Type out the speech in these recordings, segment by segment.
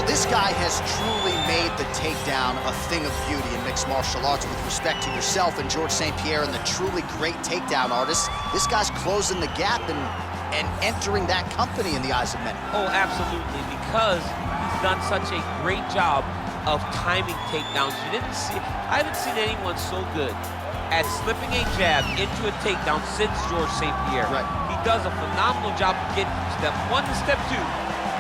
this guy has truly made the takedown a thing of beauty in mixed martial arts with respect to yourself and George St. Pierre and the truly great takedown artists. This guy's closing the gap and entering that company in the eyes of many. Oh, absolutely, because he's done such a great job of timing takedowns. I haven't seen anyone so good at slipping a jab into a takedown since George St. Pierre. Right. He does a phenomenal job of getting from step 1 to step 2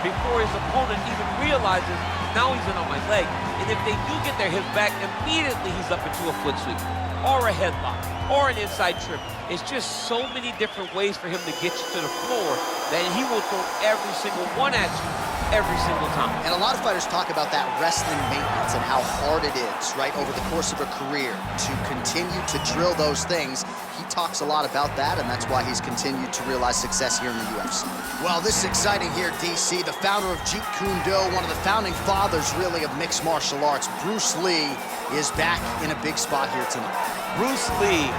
before his opponent even realizes now he's in on my leg. And if they do get their hips back, immediately he's up into a foot sweep or a headlock or an inside trip. It's just so many different ways for him to get you to the floor that he will throw every single one at you every single time. And a lot of fighters talk about that wrestling maintenance and how hard it is, right, over the course of a career to continue to drill those things. He talks a lot about that, and that's why he's continued to realize success here in the UFC. Well, this is exciting here, DC. The founder of Jeet Kune Do, one of the founding fathers, really, of mixed martial arts, Bruce Lee, is back in a big spot here tonight. Bruce Lee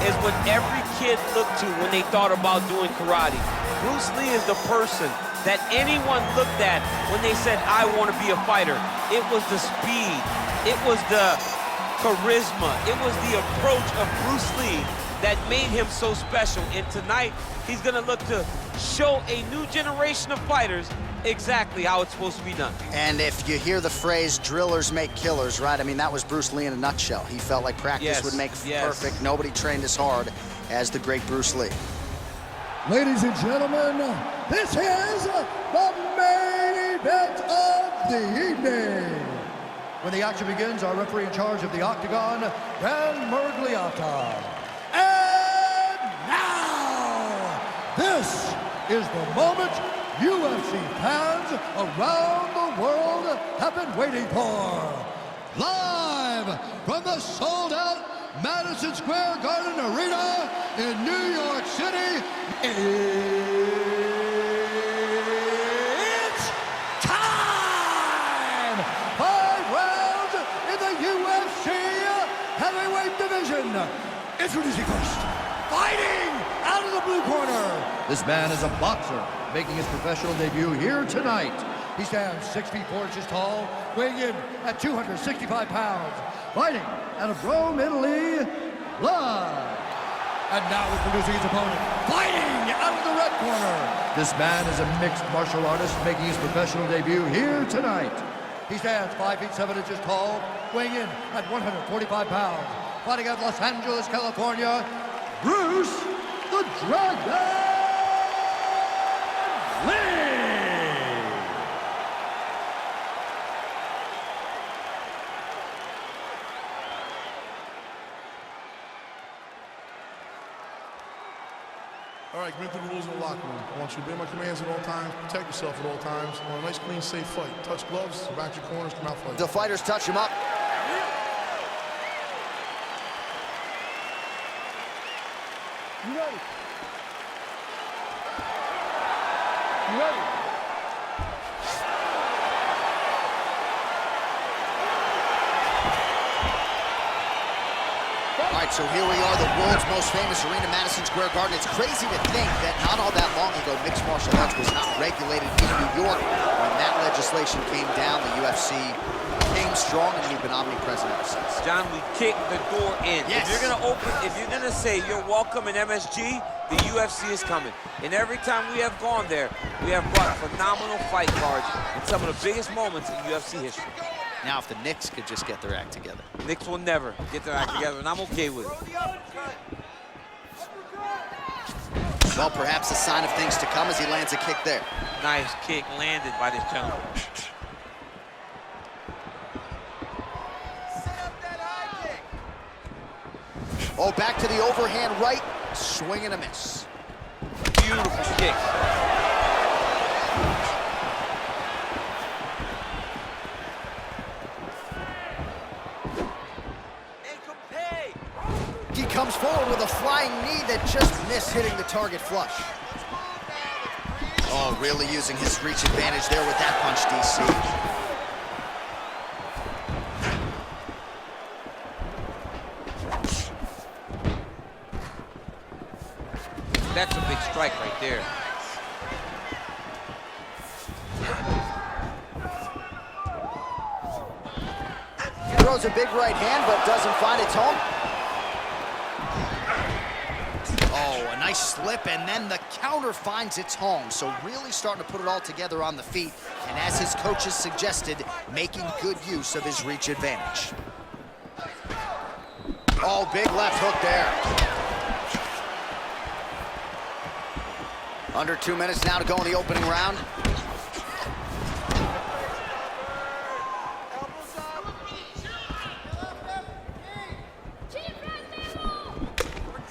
is what every kid looked to when they thought about doing karate. Bruce Lee is the person that anyone looked at when they said, I want to be a fighter. It was the speed, it was the charisma, it was the approach of Bruce Lee that made him so special. And tonight, he's gonna look to show a new generation of fighters exactly how it's supposed to be done. And if you hear the phrase, drillers make killers, right? I mean, that was Bruce Lee in a nutshell. He felt like practice would make perfect. Nobody trained as hard as the great Bruce Lee. Ladies and gentlemen, this is the main event of the evening. When the action begins, our referee in charge of the Octagon, Dan Murgliata. And now, this is the moment UFC fans around the world have been waiting for. Live from the sold-out Madison Square Garden Arena in New York City, it's time! 5 rounds in the UFC heavyweight division. Introducing first, fighting out of the blue corner. This man is a boxer, making his professional debut here tonight. He stands 6 feet 4 inches tall, weighing in at 265 pounds. Fighting out of Rome, Italy, live. And now introducing his opponent, fighting out of the red corner. This man is a mixed martial artist making his professional debut here tonight. He stands 5 feet 7 inches tall, weighing in at 145 pounds. Fighting out of Los Angeles, California, Bruce the Dragon Lee. All right, commit to the rules in the locker room. I want you to obey my commands at all times, protect yourself at all times. I want a nice, clean, safe fight. Touch gloves, back your corners, come out fight. The fighters touch him up. You ready? You ready? All right, so here we are, the world's most famous arena, Madison Square Garden. It's crazy to think that not all that long ago, mixed martial arts was not regulated in New York. When that legislation came down, the UFC came strong, and we've been omnipresent ever since. John, we kicked the door in. Yes. If you're gonna say you're welcome in MSG, the UFC is coming. And every time we have gone there, we have brought phenomenal fight cards in some of the biggest moments in UFC history. Now, if the Knicks could just get their act together. Knicks will never get their act together, and I'm okay with it. Well, perhaps a sign of things to come as he lands a kick there. Nice kick landed by this gentleman. Oh, back to the overhand right, swing and a miss. Beautiful kick. He comes forward with a flying knee that just missed hitting the target flush. Oh, really using his reach advantage there with that punch, DC. That's a big strike right there. throws a big right hand, but doesn't find its home. Oh, a nice slip, and then the counter finds its home. So really starting to put it all together on the feet, and as his coaches suggested, making good use of his reach advantage. Oh, big left hook there. Under 2 minutes now to go in the opening round.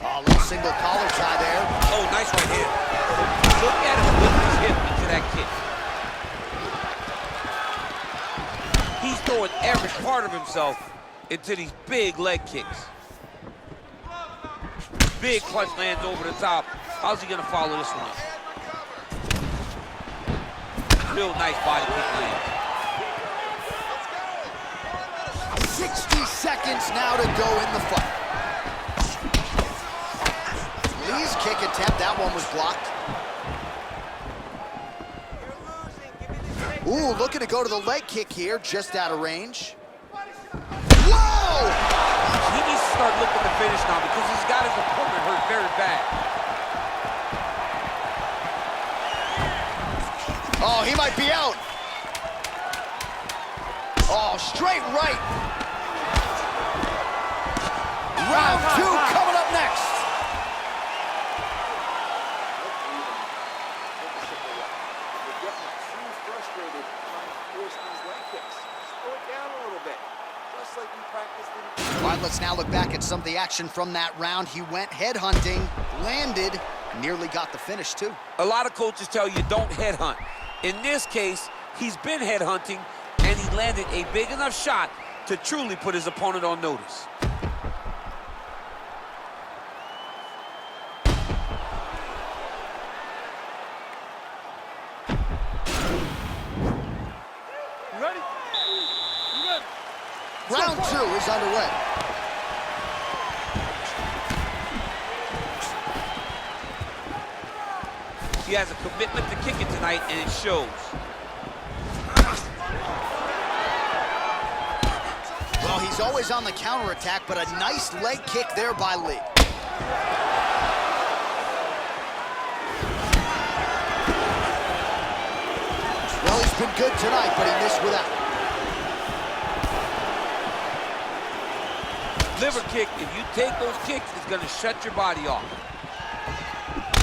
Oh, little single collar tie there. Oh, nice right hand. Look at him lift his hip into that kick. He's throwing every part of himself into these big leg kicks. Big punch lands over the top. How's he gonna follow this one? Real nice body kick lands. 60 seconds now to go in the fight. Lee's kick attempt, that one was blocked. Ooh, looking to go to the leg kick here, just out of range. Whoa! He needs to start looking to finish now because he's got his opponent hurt very bad. Oh, he might be out. Oh, straight right. Round two coming up next. All right, let's now look back at some of the action from that round. He went headhunting, landed, nearly got the finish too. A lot of coaches tell you don't headhunt. In this case, he's been headhunting and he landed a big enough shot to truly put his opponent on notice. You ready? You ready? Round two is underway. He has a commitment to kicking tonight, and it shows. Well, he's always on the counterattack, but a nice leg kick there by Lee. Well, he's been good tonight, but he missed with that. Liver kick, if you take those kicks, it's gonna shut your body off.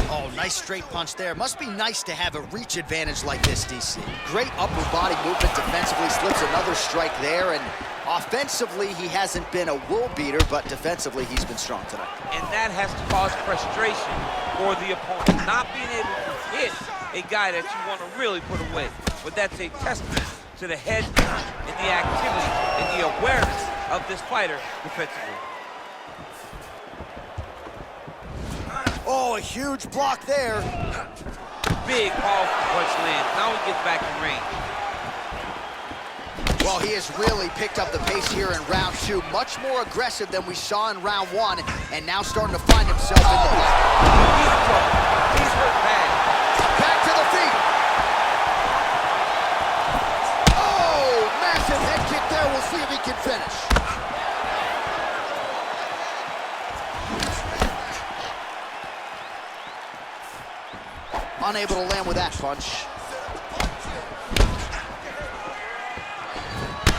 Oh, nice straight punch there. Must be nice to have a reach advantage like this, DC. Great upper body movement defensively, slips another strike there, and offensively, he hasn't been a world beater, but defensively, he's been strong tonight. And that has to cause frustration for the opponent. Not being able to hit a guy that you want to really put away. But that's a testament to the head and the activity and the awareness of this fighter defensively. Oh, a huge block there. Big, powerful punch lands. Now he gets back in range. Well, he has really picked up the pace here in round two. Much more aggressive than we saw in round one, and now starting to find himself in the fight. He's in trouble. He's hurt bad. Back to the feet. Oh, massive head kick there. We'll see if he can finish. Unable to land with that punch.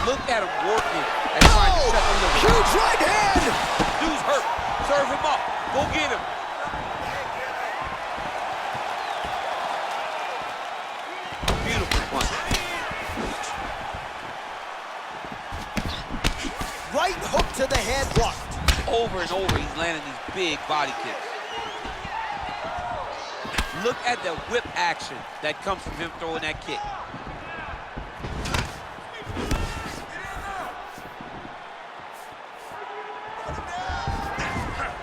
Look at him working and trying to set the limit. Huge right hand! Dude's hurt. Serve him up. Go get him. Beautiful punch. Right hook to the head, blocked. Over and over, he's landing these big body kicks. Look at the whip action that comes from him throwing that kick.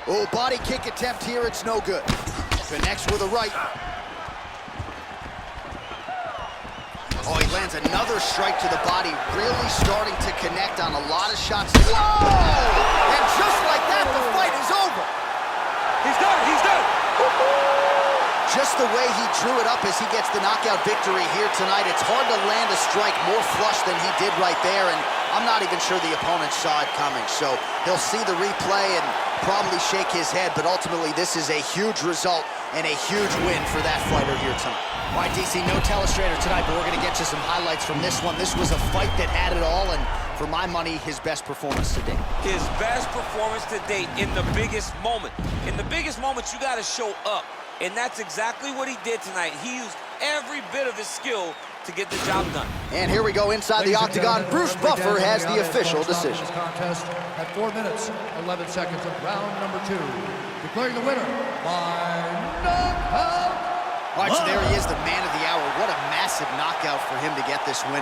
Oh, body kick attempt here, it's no good. Connects with a right. Oh, he lands another strike to the body, really starting to connect on a lot of shots. Whoa! And just like that, the fight is over. He's done it, he's done it. Just the way he drew it up as he gets the knockout victory here tonight, it's hard to land a strike more flush than he did right there, and I'm not even sure the opponent saw it coming, so he'll see the replay and probably shake his head, but ultimately this is a huge result and a huge win for that fighter here tonight. All right, DC, no telestrator tonight, but we're going to get you some highlights from this one. This was a fight that had it all, and for my money, his best performance to date. His best performance to date in the biggest moment. In the biggest moments, you got to show up, and that's exactly what he did tonight. He used every bit of his skill to get the job done. And here we go inside the octagon. Bruce Buffer has the official decision. Contest at 4 minutes, 11 seconds of round number 2. Declaring the winner by knockout. All right, so there he is, the man of the hour. What a massive knockout for him to get this win.